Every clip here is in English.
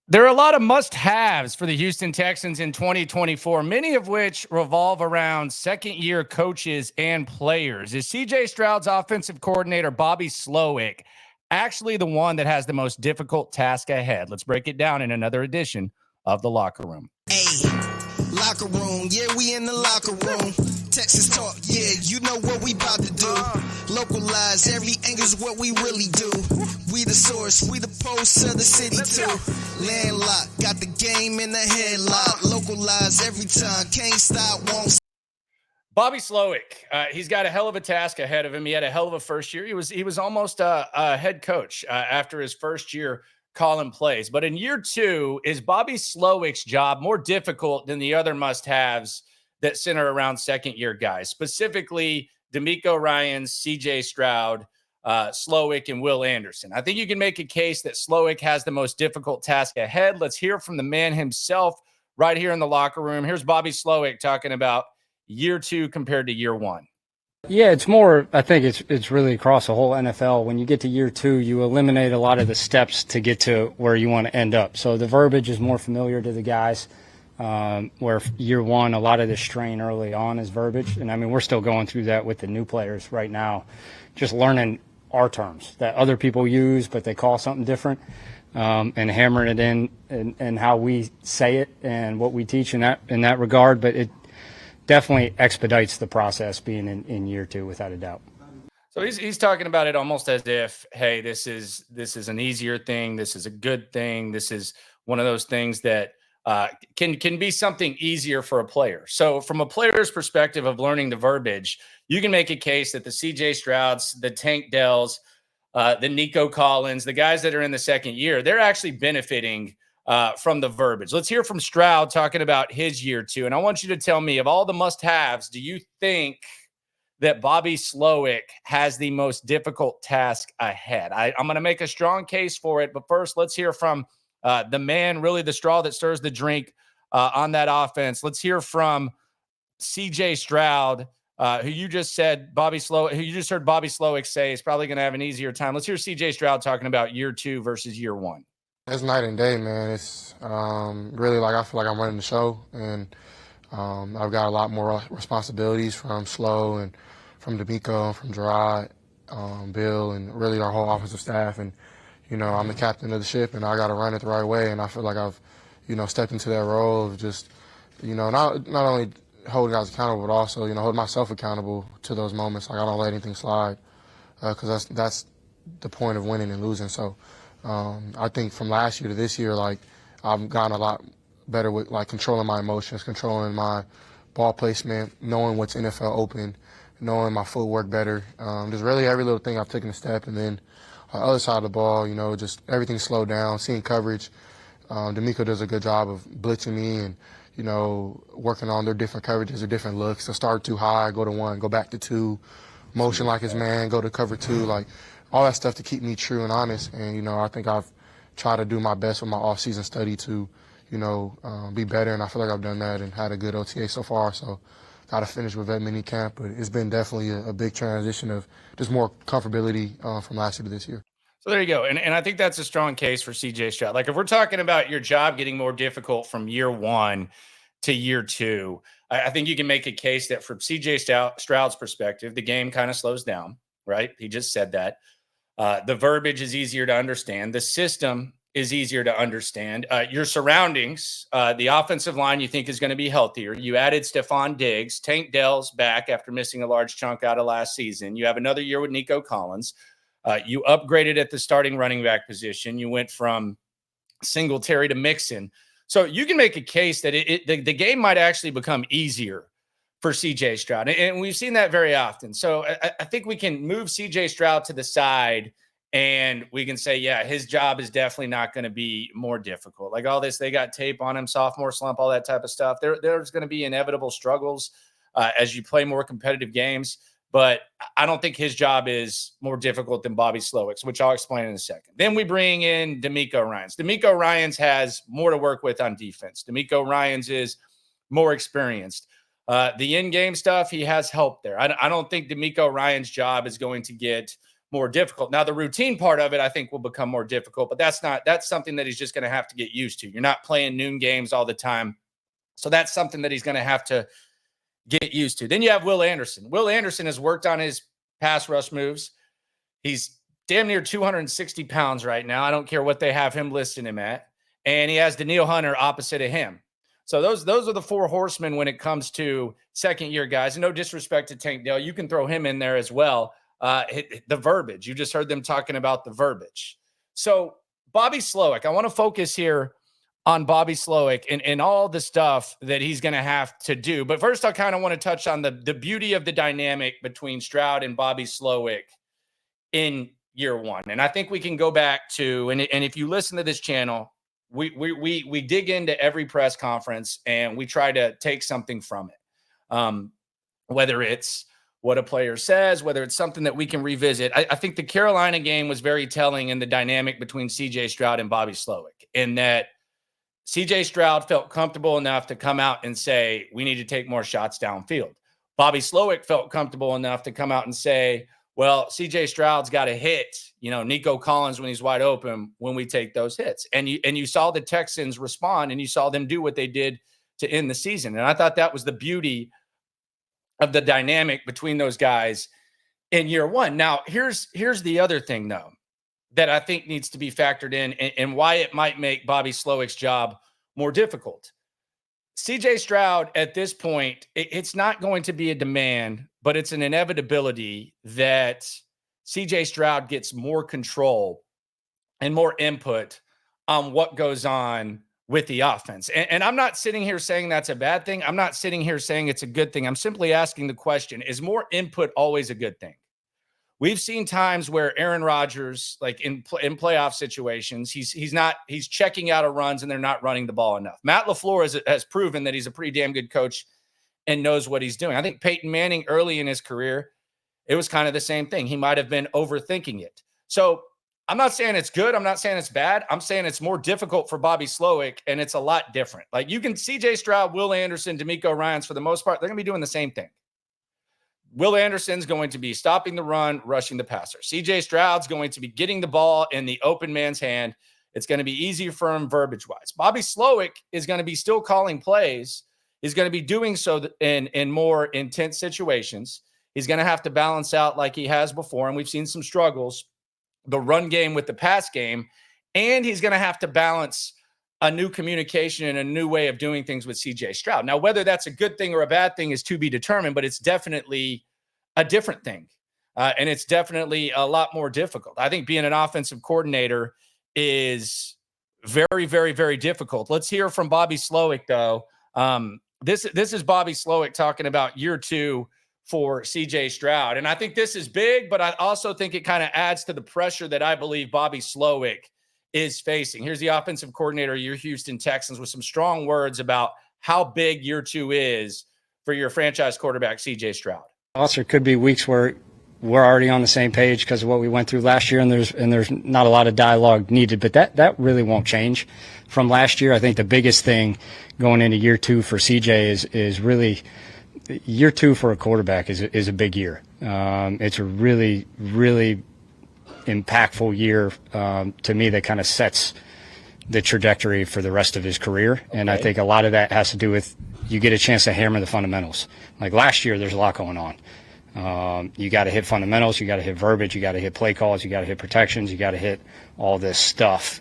There are a lot of must-haves for the Houston Texans in 2024, many of which revolve around second-year coaches and players. Is CJ Stroud's offensive coordinator, BobbySlowik, actually the one that has the most difficult task ahead? Let's break it down in another edition of The Locker Room. Hey, locker room, yeah, we in the locker room. Texas talk, yeah, you know what we about to do. Localize, every angle's what we really do. We the source, we the pulse of the city too. Landlocked, got the game in the headlock. Localize every time, can't stop, won't. BobbySlowik, he's got a hell of a task ahead of him. He had a hell of a first year. He was almost a head coach after his first year calling plays. But in year two, is BobbySlowik's job more difficult than the other must-haves that center around second-year guys, specifically DeMeco Ryans, CJ Stroud, Slowik, and Will Anderson? I think you can make a case that Slowik has the most difficult task ahead. Let's hear from the man himself right here in the locker room. Here's BobbySlowik talking about year two compared to year one. Yeah, it's more, I think it's really across the whole NFL. When you get to year two, you eliminate a lot of the steps to get to where you want to end up. So the verbiage is more familiar to the guys, where year one, a lot of the strain early on is verbiage. And I mean, we're still going through that with the new players right now, just learning our terms that other people use, but they call something different, and hammering it in and how we say it and what we teach in that regard. But it definitely expedites the process being in year two, without a doubt. So he's talking about it almost as if, hey, this is an easier thing. This is a good thing. This is one of those things that can be something easier for a player. So from a player's perspective of learning the verbiage, you can make a case that the CJ Strouds, the Tank Dells, the Nico Collins, the guys that are in the second year, they're actually benefiting from the verbiage. Let's hear from Stroud talking about his year two. And I want you to tell me, of all the must-haves, do you think that BobbySlowik has the most difficult task ahead? I'm going to make a strong case for it. But first, let's hear from the man, really the straw that stirs the drink on that offense. Let's hear from CJ Stroud, who you just said who you just heard BobbySlowik say is probably going to have an easier time. Let's hear CJ Stroud talking about year two versus year one. It's night and day, man. It's really like I feel like I'm running the show, and I've got a lot more responsibilities from Slow and from DeMeco, from Gerard, Bill, and really our whole offensive staff. And I'm the captain of the ship, and I got to run it the right way. And I feel like I've stepped into that role of just not only holding guys accountable, but also holding myself accountable to those moments. Like I don't let anything slide, because that's the point of winning and losing. So. I think from last year to this year, like I've gotten a lot better with like controlling my emotions, controlling my ball placement, knowing what's NFL open, knowing my footwork better. Just really every little thing I've taken a step. And then on the other side of the ball, just everything slowed down, seeing coverage. DeMeco does a good job of blitzing me and, working on their different coverages or different looks. So start too high, go to one, go back to two, motion like his man, go to cover two, like all that stuff to keep me true and honest. And, I think I've tried to do my best with my off-season study to, be better. And I feel like I've done that and had a good OTA so far. So got to finish with vet mini camp. But it's been definitely a big transition of just more comfortability from last year to this year. So there you go. And I think that's a strong case for CJ Stroud. Like if we're talking about your job getting more difficult from year one to year two, I think you can make a case that from CJ Stroud's perspective, the game kind of slows down, right? He just said that. The verbiage is easier to understand. The system is easier to understand. Your surroundings, the offensive line you think is going to be healthier. You added Stefon Diggs. Tank Dell's back after missing a large chunk out of last season. You have another year with Nico Collins. You upgraded at the starting running back position. You went from Singletary to Mixon. So you can make a case that the game might actually become easier for CJ Stroud. And we've seen that very often. So I think we can move CJ Stroud to the side and we can say, yeah, his job is definitely not going to be more difficult. Like all this, they got tape on him, sophomore slump, all that type of stuff. There's going to be inevitable struggles as you play more competitive games. But I don't think his job is more difficult than BobbySlowik's, which I'll explain in a second. Then we bring in DeMeco Ryans. DeMeco Ryans has more to work with on defense. DeMeco Ryans is more experienced. The in-game stuff, he has help there. I don't think DeMeco Ryans' job is going to get more difficult. Now, the routine part of it, I think, will become more difficult, but that's something that he's just going to have to get used to. You're not playing noon games all the time. So that's something that he's going to have to get used to. Then you have Will Anderson. Will Anderson has worked on his pass rush moves. He's damn near 260 pounds right now. I don't care what they have him listing him at. And he has Danielle Hunter opposite of him. So those are the four horsemen when it comes to second-year guys. And no disrespect to Tank Dell. You can throw him in there as well. The verbiage. You just heard them talking about the verbiage. So BobbySlowik, I want to focus here on BobbySlowik and all the stuff that he's going to have to do. But first, I kind of want to touch on the beauty of the dynamic between Stroud and BobbySlowik in year one. And I think we can go back to, and if you listen to this channel, we dig into every press conference and we try to take something from it. Whether it's what a player says, whether it's something that we can revisit. I think the Carolina game was very telling in the dynamic between CJ Stroud and BobbySlowik, in that CJ Stroud felt comfortable enough to come out and say, we need to take more shots downfield. BobbySlowik felt comfortable enough to come out and say, well, CJ Stroud's got to hit, Nico Collins when he's wide open when we take those hits. And you saw the Texans respond, and you saw them do what they did to end the season. And I thought that was the beauty of the dynamic between those guys in year one. Now, here's the other thing, though, that I think needs to be factored in and why it might make BobbySlowik's job more difficult. CJ Stroud, at this point, it's not going to be a demand, but it's an inevitability that CJ Stroud gets more control and more input on what goes on with the offense. And I'm not sitting here saying that's a bad thing. I'm not sitting here saying it's a good thing. I'm simply asking the question, is more input always a good thing? We've seen times where Aaron Rodgers, like in playoff situations, he's checking out of runs and they're not running the ball enough. Matt LaFleur has proven that he's a pretty damn good coach and knows what he's doing. I think Peyton Manning early in his career, it was kind of the same thing. He might have been overthinking it. So I'm not saying it's good. I'm not saying it's bad. I'm saying it's more difficult for BobbySlowik, and it's a lot different. Like, you can CJ Stroud, Will Anderson, DeMeco Ryans, for the most part, they're going to be doing the same thing. Will Anderson's going to be stopping the run, rushing the passer. CJ Stroud's going to be getting the ball in the open man's hand. It's going to be easier for him verbiage-wise. BobbySlowik is going to be still calling plays. He's going to be doing so in more intense situations. He's going to have to balance out, like he has before, and we've seen some struggles, the run game with the pass game, and he's going to have to balance a new communication and a new way of doing things with CJ Stroud. Now, whether that's a good thing or a bad thing is to be determined, but it's definitely a different thing. And it's definitely a lot more difficult. I think being an offensive coordinator is very, very, very difficult. Let's hear from BobbySlowik, though. This is BobbySlowik talking about year two for CJ Stroud. And I think this is big, but I also think it kind of adds to the pressure that I believe BobbySlowik is facing. Here's the offensive coordinator of your Houston Texans with some strong words about how big year two is for your franchise quarterback, CJ Stroud. Also, there could be weeks where we're already on the same page because of what we went through last year, and there's not a lot of dialogue needed, but that really won't change from last year. I think the biggest thing going into year two for CJ is really year two for a quarterback is a big year. It's a really, really impactful year to me that kind of sets the trajectory for the rest of his career. And I think a lot of that has to do with you get a chance to hammer the fundamentals. Like last year, there's a lot going on. You got to hit fundamentals, you got to hit verbiage, you got to hit play calls, you got to hit protections, you got to hit all this stuff.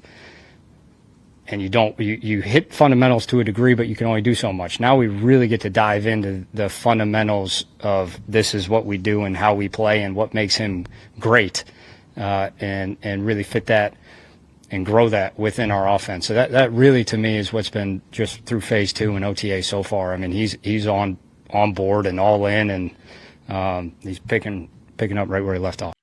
And you hit fundamentals to a degree, but you can only do so much. Now we really get to dive into the fundamentals of this is what we do and how we play and what makes him great, and really fit that and grow that within our offense. So that really, to me, is what's been just through phase two and OTA so far. I mean, he's on board and all in, and he's picking up right where he left off.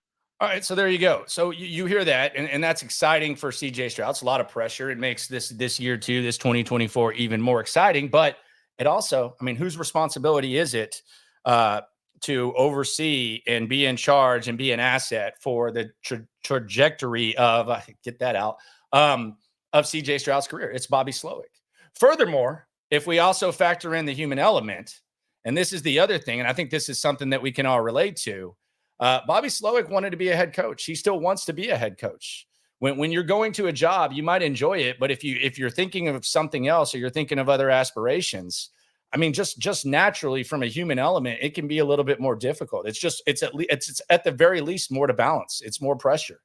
All right, so there you go. So you hear that, and that's exciting for CJ Stroud. It's a lot of pressure. It makes this year two, this 2024, even more exciting. But it also, I mean, whose responsibility is it to oversee and be in charge and be an asset for the trajectory of CJ Stroud's career? It's BobbySlowik. Furthermore, if we also factor in the human element, and this is the other thing, and I think this is something that we can all relate to, Bobby Slowik wanted to be a head coach. He still wants to be a head coach. When you're going to a job, you might enjoy it, but if you're thinking of something else or you're thinking of other aspirations, I mean, just naturally from a human element, it can be a little bit more difficult. It's at the very least more to balance. It's more pressure.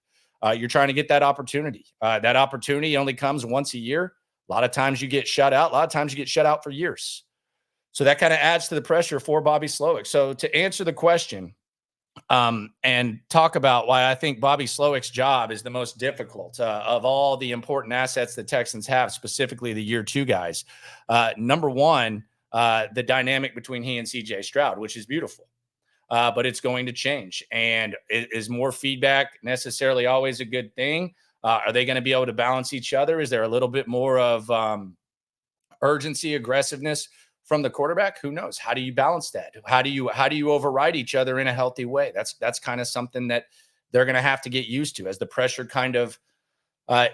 You're trying to get that opportunity. That opportunity only comes once a year. A lot of times you get shut out. A lot of times you get shut out for years. So that kind of adds to the pressure for Bobby Slowik. So to answer the question, and talk about why I think Bobby Slowik's job is the most difficult of all the important assets the Texans have, specifically the year 2 guys. Number one, the dynamic between he and CJ Stroud, which is beautiful, but it's going to change. And is more feedback necessarily always a good thing? Are they going to be able to balance each other? Is there a little bit more of urgency, aggressiveness from the quarterback? Who knows? How do you balance that? How do you override each other in a healthy way? That's kind of something that they're going to have to get used to as the pressure kind of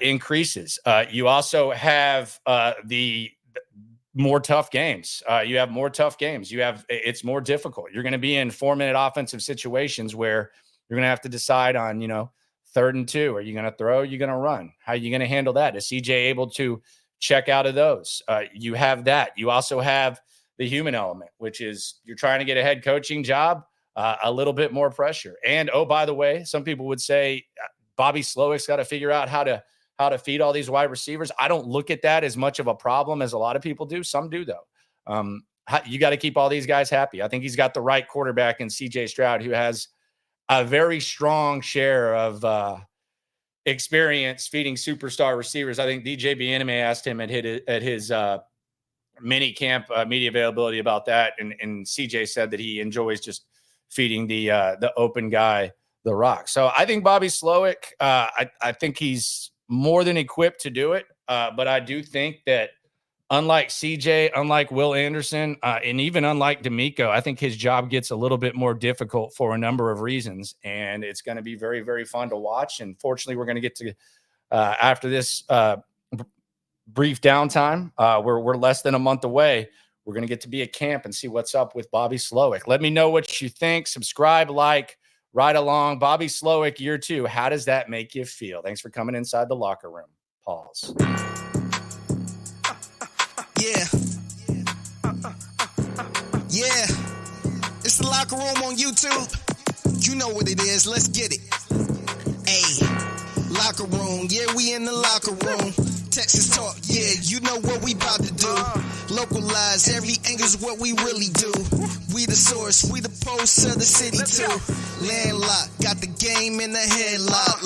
increases. You also have the more tough games. You have more tough games. It's more difficult. You're going to be in 4-minute offensive situations where you're going to have to decide on, 3rd and 2. Are you going to throw? Are you going to run? How are you going to handle that? Is CJ able to check out of those? You have that. You also have the human element, which is you're trying to get a head coaching job, a little bit more pressure. And, oh, by the way, some people would say Bobby Slowik's got to figure out how to feed all these wide receivers. I don't look at that as much of a problem as a lot of people do. Some do, though. You got to keep all these guys happy. I think he's got the right quarterback in CJ Stroud, who has a very strong share of experience feeding superstar receivers. I think DJ Bieniemy asked him at his mini camp media availability about that, and CJ said that he enjoys just feeding the open guy the rock. So I think Bobby Slowik, I think he's more than equipped to do it, but I do think that unlike CJ, unlike Will Anderson, and even unlike DeMeco, I think his job gets a little bit more difficult for a number of reasons, and it's going to be very, very fun to watch. And fortunately, we're going to get to, after this brief downtime, we're less than a month away. We're going to get to be at camp and see what's up with Bobby Slowik. Let me know what you think. Subscribe, like, ride along. Bobby Slowik, year 2. How does that make you feel? Thanks for coming inside the locker room. Pause. Yeah. Yeah. It's the locker room on YouTube. You know what it is. Let's get it. Hey. Locker room. Yeah, we in the locker room. Texas talk. Yeah, you know what we about to do. Localize every angle's what we really do. We the source. We the pulse of the city too. Landlocked. Got the game in the headlock.